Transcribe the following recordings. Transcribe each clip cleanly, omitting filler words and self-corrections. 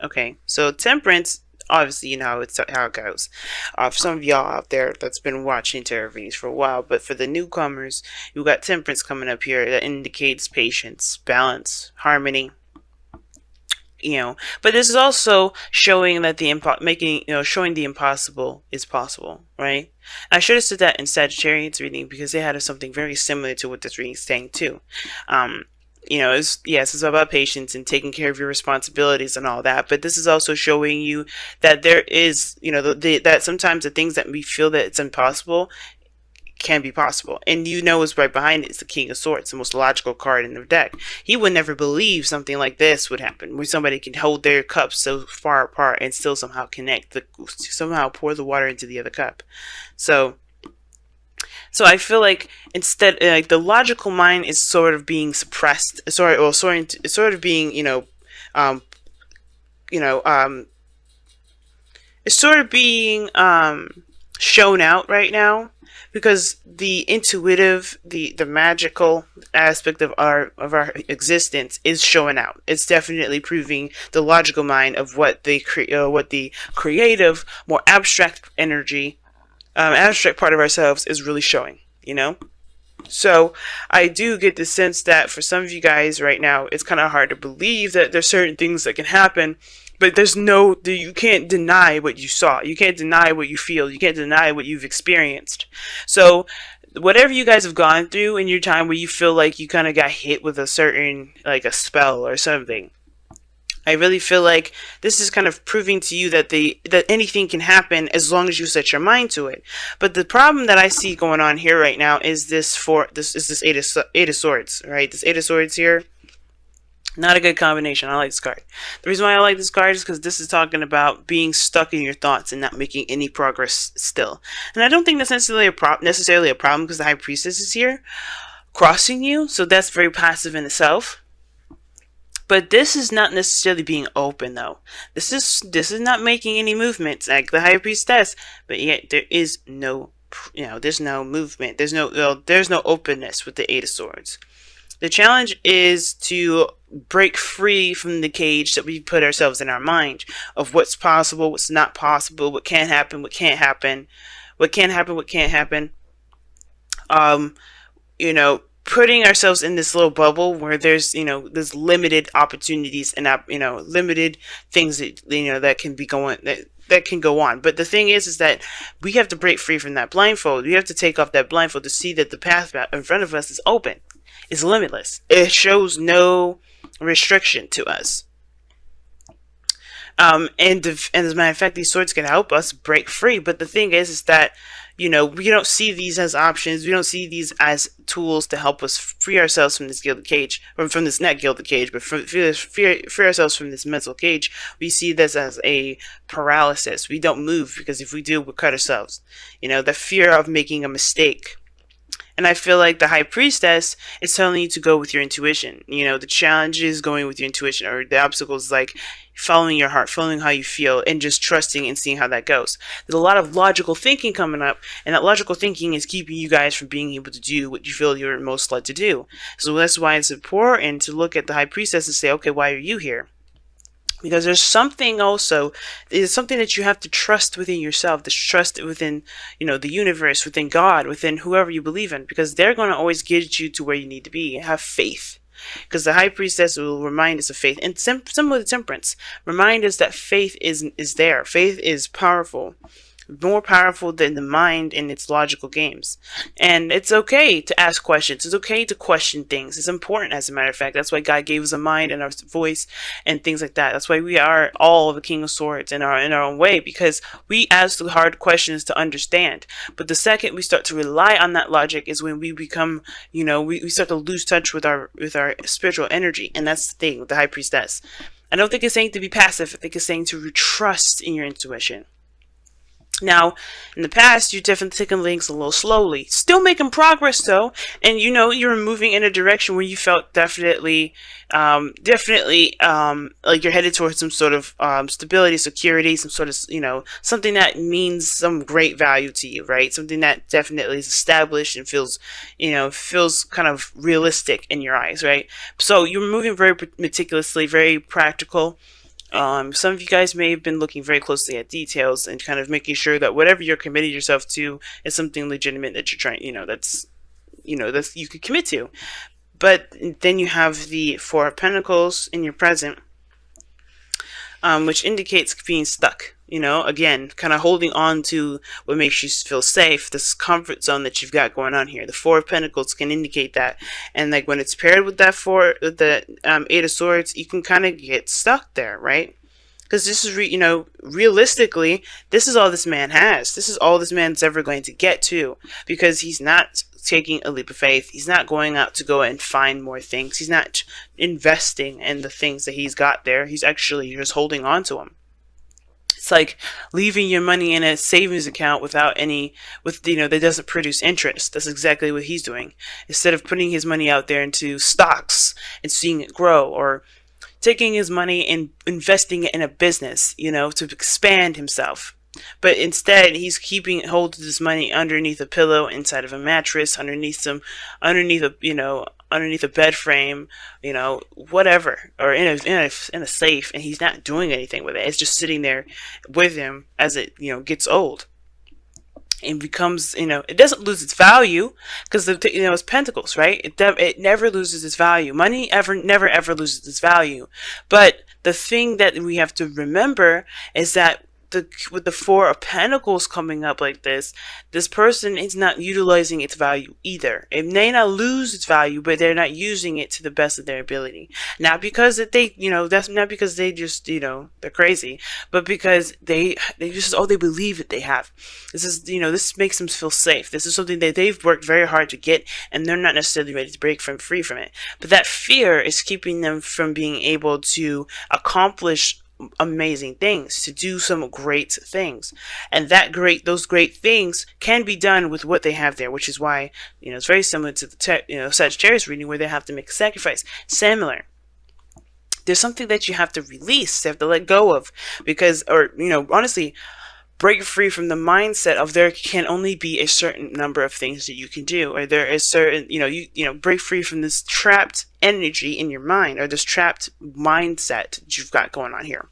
Okay, so temperance, obviously, you know how it goes. For some of y'all out there that's been watching tarot readings for a while, but for the newcomers, you got temperance coming up here that indicates patience, balance, harmony. You know, but this is also showing that showing the impossible is possible, right? I should have said that in Sagittarius reading because they had something very similar to what this reading is saying too. Um, yes, it's about patience and taking care of your responsibilities and all that. But this is also showing you that there is, that sometimes the things that we feel that it's impossible can be possible. And what's right behind it is the King of Swords, the most logical card in the deck. He would never believe something like this would happen, where somebody can hold their cups so far apart and still somehow somehow pour the water into the other cup. So I feel like instead, like the logical mind is sort of being suppressed, sort of being, um, you know, um, it's sort of being shown out right now because the intuitive, the magical aspect of our existence is showing out. It's definitely proving the logical mind of what the creative, more abstract energy, abstract part of ourselves is really showing. So I do get the sense that for some of you guys right now, it's kind of hard to believe that there's certain things that can happen, but you can't deny what you saw. You can't deny what you feel. You can't deny what you've experienced. So whatever you guys have gone through in your time where you feel like you kind of got hit with a certain, like a spell or something, I really feel like this is kind of proving to you that anything can happen as long as you set your mind to it. But the problem that I see going on here right now is this Eight of Swords, right? This Eight of Swords here, not a good combination. I like this card. The reason why I like this card is because this is talking about being stuck in your thoughts and not making any progress still. And I don't think that's necessarily a problem because the High Priestess is here crossing you, so that's very passive in itself. But this is not necessarily being open, though. This is not making any movements like the High Priestess, but yet there is no, there's no movement. There's no openness with the Eight of Swords. The challenge is to break free from the cage that we put ourselves in our mind of what's possible, what's not possible, what can happen, what can't happen, what can happen, what can't happen. Putting ourselves in this little bubble where there's limited opportunities and limited things that can be going that can go on. But the thing is that we have to break free from that blindfold. We have to take off that blindfold to see that the path in front of us is open. It's limitless. It shows no restriction to us. And as a matter of fact, these swords can help us break free. But the thing is that we don't see these as options. We don't see these as tools to help us free ourselves from this gilded cage, or from this not gilded cage, but free ourselves from this mental cage. We see this as a paralysis. We don't move because if we do, we'll cut ourselves. The fear of making a mistake. And I feel like the High Priestess is telling you to go with your intuition. The challenge is going with your intuition, or the obstacle is like following your heart, following how you feel, and just trusting and seeing how that goes. There's a lot of logical thinking coming up, and that logical thinking is keeping you guys from being able to do what you feel you're most led to do. So that's why it's important to look at the High Priestess and say, okay, why are you here? Because there's something that you have to trust within yourself, to trust within, the universe, within God, within whoever you believe in, because they're going to always get you to where you need to be. Have faith. Because the High Priestess will remind us of faith. And similar to Temperance, remind us that faith is there. Faith is powerful. More powerful than the mind and its logical games. And it's okay to ask questions. It's okay to question things. It's important, as a matter of fact. That's why God gave us a mind and our voice and things like that. That's why we are all the King of Swords in our own way, because we ask the hard questions to understand. But the second we start to rely on that logic is when we become, we start to lose touch with our spiritual energy. And that's the thing with the High Priestess. I don't think it's saying to be passive. I think it's saying to trust in your intuition. Now, in the past, you've definitely taken things a little slowly. Still making progress, though. And, you're moving in a direction where you felt definitely, like you're headed towards some sort of stability, security, some sort of, something that means some great value to you, right? Something that definitely is established and feels kind of realistic in your eyes, right? So you're moving very meticulously, very practical. Some of you guys may have been looking very closely at details and kind of making sure that whatever you're committing yourself to is something legitimate that you're trying, that's you could commit to. But then you have the Four of Pentacles in your present, which indicates being stuck. Again, kind of holding on to what makes you feel safe, this comfort zone that you've got going on here. The Four of Pentacles can indicate that, and like when it's paired with that Eight of Swords, you can kind of get stuck there, right? Because this is, realistically, this is all this man has. This is all this man's ever going to get to, because he's not taking a leap of faith. He's not going out to go and find more things. He's not investing in the things that he's got there. He's actually just holding on to them. It's like leaving your money in a savings account that doesn't produce interest. That's exactly what he's doing. Instead of putting his money out there into stocks and seeing it grow, or taking his money and investing it in a business, to expand himself. But instead, he's keeping hold of this money underneath a pillow, inside of a mattress, underneath a bed frame, whatever, or in a safe, and he's not doing anything with it. It's just sitting there with him as it gets old. It becomes, it doesn't lose its value, because it's pentacles, right? It never loses its value. Money never ever loses its value. But the thing that we have to remember is that with the Four of Pentacles coming up like this person is not utilizing its value either. It may not lose its value, but they're not using it to the best of their ability. Not because that's not because they just, they're crazy, but because they believe that they have. This makes them feel safe. This is something that they've worked very hard to get, and they're not necessarily ready to break free from it. But that fear is keeping them from being able to accomplish amazing things, to do some great things, and those great things can be done with what they have there, which is why it's very similar to the Sagittarius reading, where they have to make a sacrifice. Similar, there's something that you have to release, you have to let go of, because, or honestly, break free from the mindset of there can only be a certain number of things that you can do, or there is certain, break free from this trapped energy in your mind, or this trapped mindset that you've got going on here,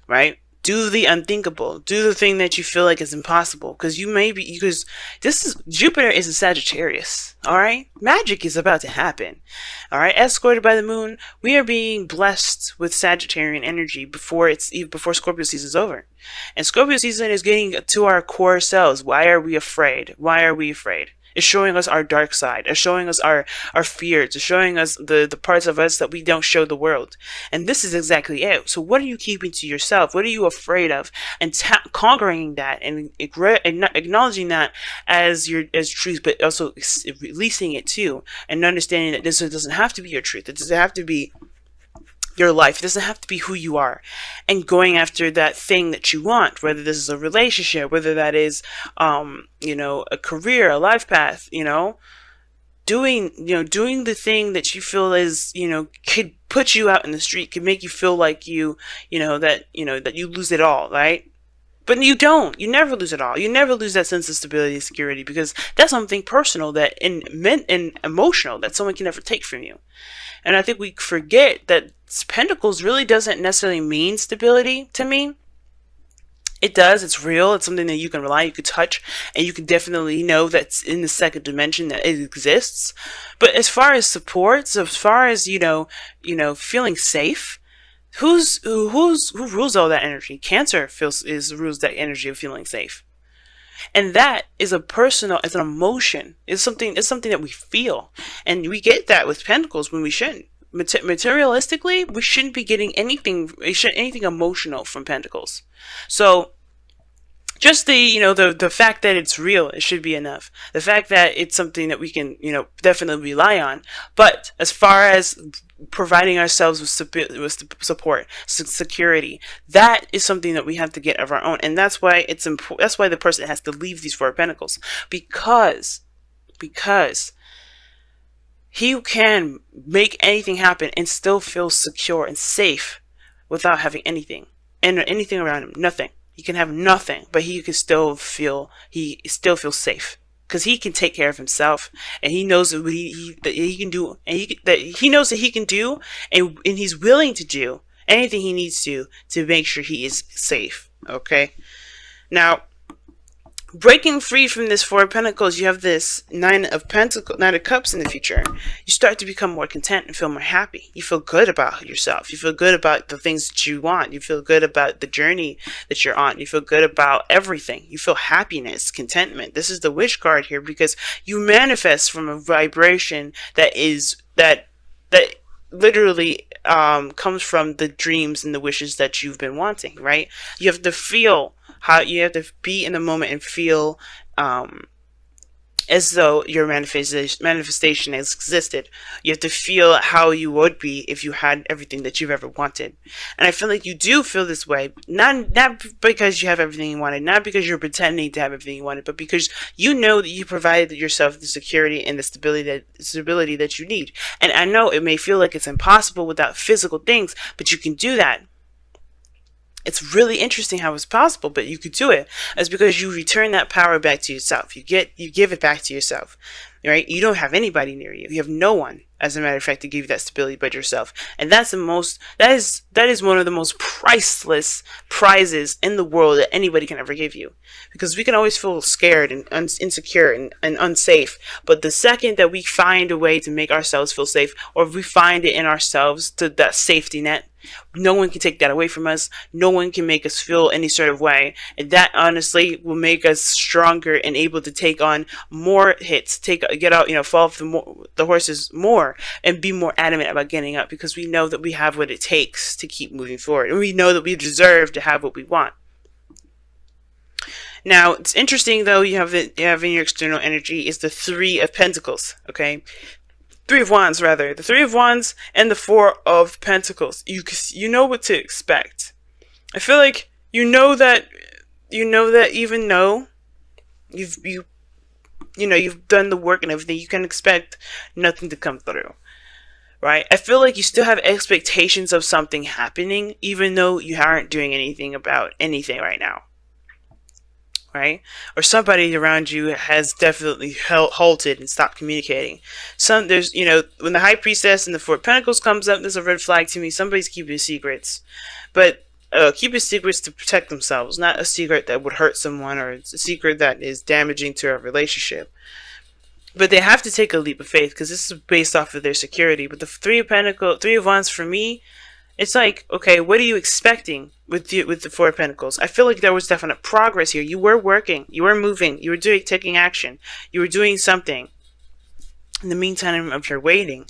right? Do the unthinkable. Do the thing that you feel like is impossible, because Jupiter is a Sagittarius, all right? Magic is about to happen, all right? Escorted by the moon, we are being blessed with Sagittarian energy before Scorpio season is over. And Scorpio season is getting to our core selves. Why are we afraid? Why are we afraid? It's showing us our dark side. It's showing us our fears. It's showing us the parts of us that we don't show the world. And this is exactly it. So what are you keeping to yourself? What are you afraid of? And conquering that and acknowledging that as truth, but also releasing it too. And understanding that this doesn't have to be your truth. It doesn't have to be your life. It doesn't have to be who you are, and going after that thing that you want, whether this is a relationship, whether that is a career, a life path, doing the thing that you feel is could put you out in the street, could make you feel like that you lose it all, right? But you don't. You never lose it all. You never lose that sense of stability and security, because that's something personal and emotional that someone can never take from you. And I think we forget that Pentacles really doesn't necessarily mean stability to me. It does. It's real. It's something that you can rely, you can touch, and you can definitely know that's in the second dimension, that it exists. But as far as support, so as far as feeling safe, who rules all that energy? Cancer rules that energy of feeling safe. And that is it's an emotion. It's something that we feel. And we get that with Pentacles when we shouldn't. Materialistically, we shouldn't be getting anything emotional from Pentacles. So just the fact that it's real, it should be enough. The fact that it's something that we can, definitely rely on. But as far as providing ourselves with support, security, that is something that we have to get of our own. And that's why it's important. That's why the person has to leave these Four of Pentacles, because he can make anything happen and still feel secure and safe without having anything around him. Nothing. He can have nothing, but he still feels safe, because he can take care of himself, and he knows what he can do, and he knows that he can do, and he's willing to do, anything he needs to make sure he is safe. Okay. Now, breaking free from this Four of Pentacles, you have this Nine of Cups in the future. You start to become more content and feel more happy. You feel good about yourself. You feel good about the things that you want. You feel good about the journey that you're on. You feel good about everything. You feel happiness, contentment. This is the Wish card here, because you manifest from a vibration that literally comes from the dreams and the wishes that you've been wanting, right? You have to feel how, you have to be in the moment and feel as though your manifestation has existed. You have to feel how you would be if you had everything that you've ever wanted. And I feel like you do feel this way, not because you have everything you wanted, not because you're pretending to have everything you wanted, but because you know that you provided yourself the security and the stability that you need. And I know it may feel like it's impossible without physical things, but you can do that. It's really interesting how it's possible, but you could do it. It's because you return that power back to yourself. You give it back to yourself, right? You don't have anybody near you. You have no one, as a matter of fact, to give you that stability but yourself. And that's that is one of the most priceless prizes in the world that anybody can ever give you. Because we can always feel scared and insecure and unsafe. But the second that we find a way to make ourselves feel safe, or if we find it in ourselves, to that safety net, no one can take that away from us. No one can make us feel any sort of way. And that honestly will make us stronger and able to take on more hits, get out, fall off the horses more, and be more adamant about getting up, because we know that we have what it takes to keep moving forward. And we know that we deserve to have what we want. Now, it's interesting though, you have in your external energy is the Three of Pentacles, okay? Three of Wands, rather. The Three of Wands and the Four of Pentacles. You know what to expect. I feel like you know that even though you've done the work and everything, you can expect nothing to come through. Right? I feel like you still have expectations of something happening, even though you aren't doing anything about anything right now. Right? Or somebody around you has definitely halted and stopped communicating. There's, when the High Priestess and the Four of Pentacles comes up, there's a red flag to me. Somebody's keeping secrets. But keeping secrets to protect themselves, not a secret that would hurt someone, or it's a secret that is damaging to a relationship. But they have to take a leap of faith, because this is based off of their security. But the Three of Wands for me, it's like, okay, what are you expecting with the Four of Pentacles? I feel like there was definite progress here. You were working, you were moving, you were taking action, you were doing something in the meantime of your waiting.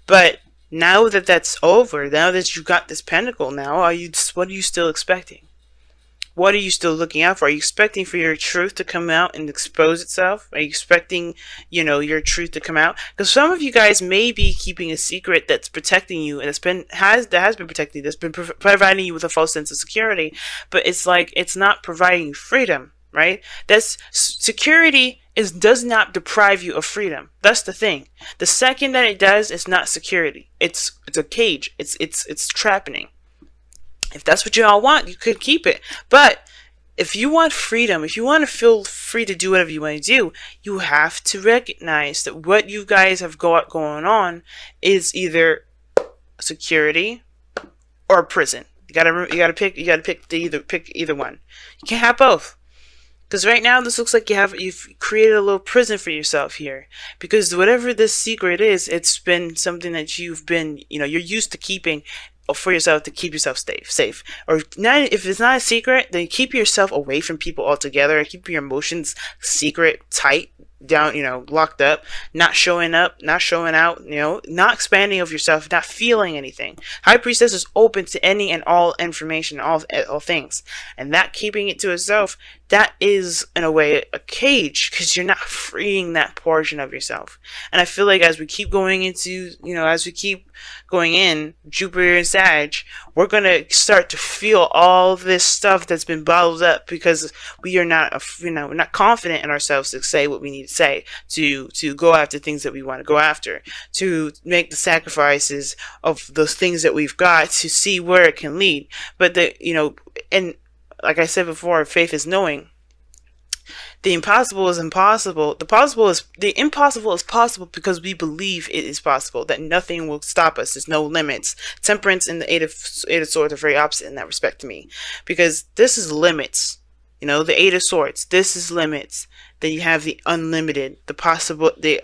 But now that that's over, now that you got this pentacle, now what are you still expecting? What are you still looking out for? Are you expecting for your truth to come out and expose itself? Are you expecting, your truth to come out? Because some of you guys may be keeping a secret that's protecting you, and that has been protecting you, that's been providing you with a false sense of security. But it's like, it's not providing you freedom, right? Security does not deprive you of freedom. That's the thing. The second that it does, it's not security. It's a cage. It's trapping. If that's what you all want, you could keep it. But if you want freedom, if you want to feel free to do whatever you want to do, you have to recognize that what you guys have got going on is either security or prison. You gotta pick either one. You can't have both. Because right now, this looks like you've created a little prison for yourself here. Because whatever this secret is, it's been something that you've been, you're used to keeping for yourself, to keep yourself safe. Or not, if it's not a secret, then keep yourself away from people altogether. Keep your emotions secret, tight, down, locked up, not showing up, not showing out, not expanding of yourself, not feeling anything. High Priestess is open to any and all information, all things. And that keeping it to itself, that is, in a way, a cage, because you're not freeing that portion of yourself. And I feel like as we keep going into, Jupiter and Sag, we're going to start to feel all this stuff that's been bottled up, because we are not, we're not confident in ourselves to say what we need to say, to go after things that we want to go after, to make the sacrifices of those things that we've got, to see where it can lead. But and like I said before, faith is knowing. The impossible is impossible. The impossible is possible because we believe it is possible, that nothing will stop us. There's no limits. Temperance and the Eight of Swords are very opposite in that respect to me, because this is limits. You know, the Eight of Swords. This is limits. Then you have the unlimited, the possible, the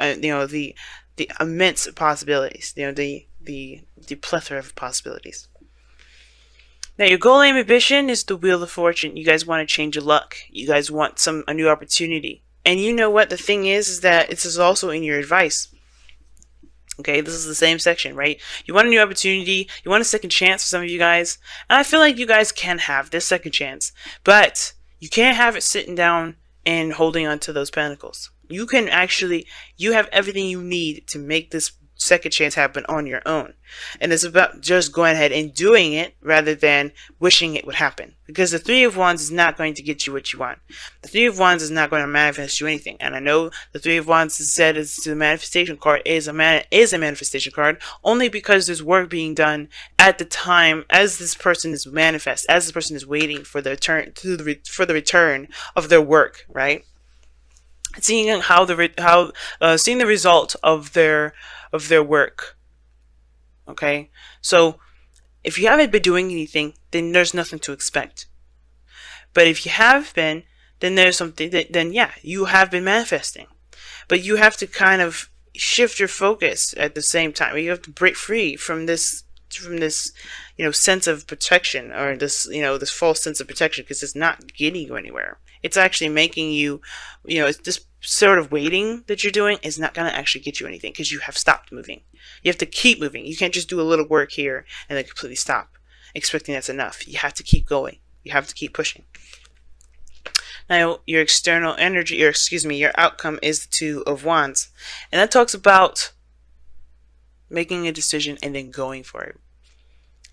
immense possibilities. You know, the plethora of possibilities. Now, your goal, aim, ambition is the Wheel of Fortune. You guys want to change your luck. You guys want a new opportunity. And you know what? The thing is that this is also in your advice. Okay, this is the same section, right? You want a new opportunity. You want a second chance for some of you guys. And I feel like you guys can have this second chance. But you can't have it sitting down and holding on to those pentacles. You can actually, you have everything you need to make this second chance happen on your own. And it's about just going ahead and doing it rather than wishing it would happen, because the Three of Wands is not going to get you what you want. The Three of Wands is not going to manifest you anything. And I know the Three of Wands is said as the manifestation card is a manifestation card only because there's work being done at the time as this person is as this person is waiting for the return of their work, right? Seeing seeing the result of their work. Okay, so if you haven't been doing anything, then there's nothing to expect. But if you have been, then there's something then yeah, you have been manifesting. But you have to kind of shift your focus at the same time. You have to break free from this sense of protection, or this false sense of protection, because it's not getting you anywhere. It's actually making you, it's this sort of waiting that you're doing is not going to actually get you anything, because you have stopped moving. You have to keep moving. You can't just do a little work here and then completely stop, expecting that's enough. You have to keep going. You have to keep pushing. Now, your external energy, your outcome is the Two of Wands. And that talks about making a decision and then going for it.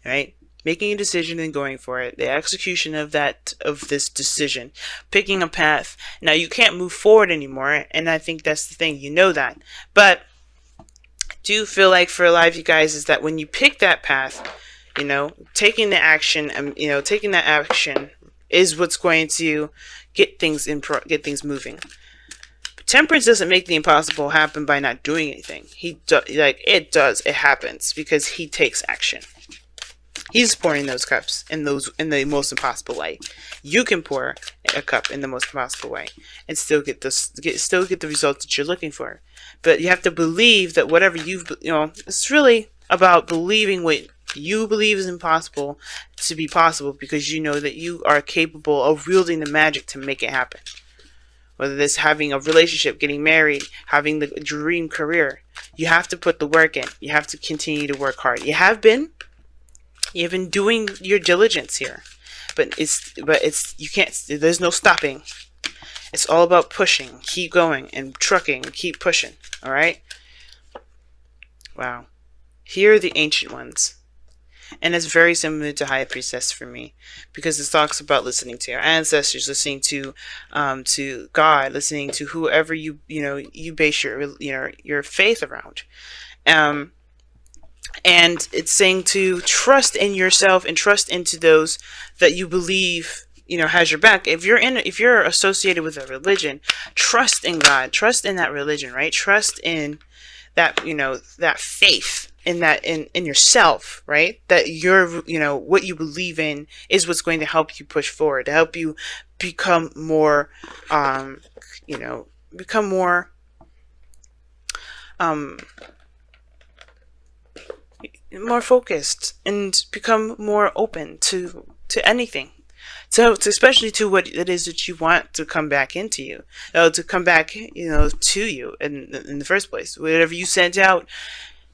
Right? Making a decision and going for it. The execution of this decision. Picking a path. Now, you can't move forward anymore, and I think that's the thing. You know that. But I do feel like for a lot of you guys is that when you pick that path, taking the action, taking that action is what's going to get things moving. But Temperance doesn't make the impossible happen by not doing anything. It happens because he takes action. He's pouring those cups in the most impossible way. You can pour a cup in the most impossible way and still get the results that you're looking for. But you have to believe that whatever it's really about believing what you believe is impossible to be possible, because you know that you are capable of wielding the magic to make it happen. Whether this having a relationship, getting married, having the dream career, you have to put the work in. You have to continue to work hard. You have been doing your diligence here, but you can't. There's no stopping. It's all about pushing, keep going, and trucking, keep pushing. All right. Wow. Here are the Ancient Ones. And it's very similar to High Priestess for me, because it talks about listening to your ancestors, listening to God, listening to whoever you base your faith around. And it's saying to trust in yourself and trust into those that you believe has your back. If you're associated with a religion, trust in God, trust in that religion, right? Trust in that that faith in yourself, right? That what you believe in is what's going to help you push forward, to help you become more more focused and become more open to anything. So, especially to what it is that you want to come back into you, to come back, to you in the first place. Whatever you sent out,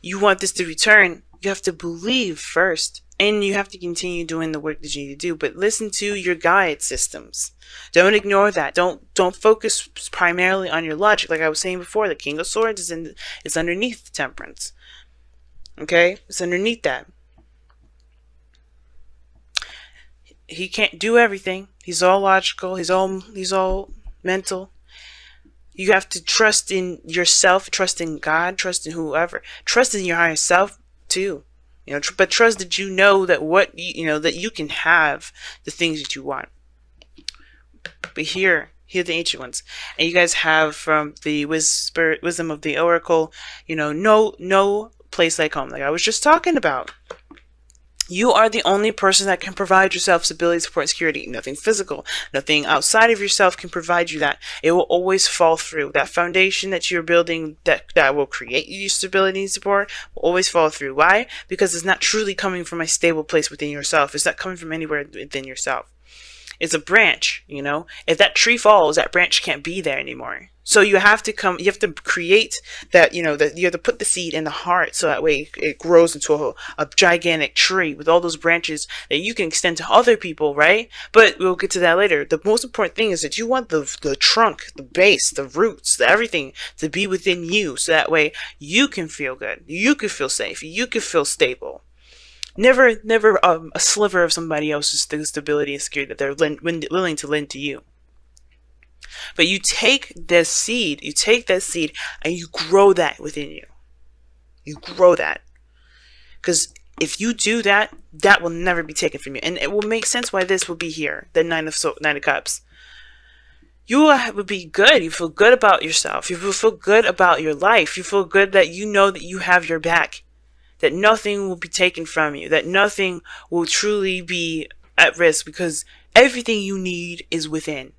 you want this to return. You have to believe first, and you have to continue doing the work that you need to do. But listen to your guide systems. Don't ignore that. Don't focus primarily on your logic. Like I was saying before, the King of Swords is underneath the Temperance. Okay, it's underneath that. He can't do everything. He's all logical. He's all mental. You have to trust in yourself, trust in God, trust in whoever, trust in your higher self too. But trust that that you can have the things that you want. But here Hear the ancient ones. And you guys have from the wisdom of the oracle, no place like home, like I was just talking about. You are the only person that can provide yourself stability, support, and security. Nothing physical, nothing outside of yourself can provide you that. It will always fall through. That foundation that you're building that will create you stability and support will always fall through. Why? Because it's not truly coming from a stable place within yourself. It's not coming from anywhere within yourself. It's a branch, If that tree falls, that branch can't be there anymore. So you have to create that, that you have to put the seed in the heart so that way it grows into a gigantic tree with all those branches that you can extend to other people, right? But we'll get to that later. The most important thing is that you want the trunk, the base, the roots, everything to be within you so that way you can feel good. You can feel safe. You can feel stable. Never a sliver of somebody else's stability and security that they're willing to lend to you. But you take this seed, and you grow that within you. You grow that. Because if you do that, that will never be taken from you. And it will make sense why this will be here, the Nine of Cups. You will be good. You feel good about yourself. You will feel good about your life. You feel good that you know that you have your back. That nothing will be taken from you, that nothing will truly be at risk because everything you need is within.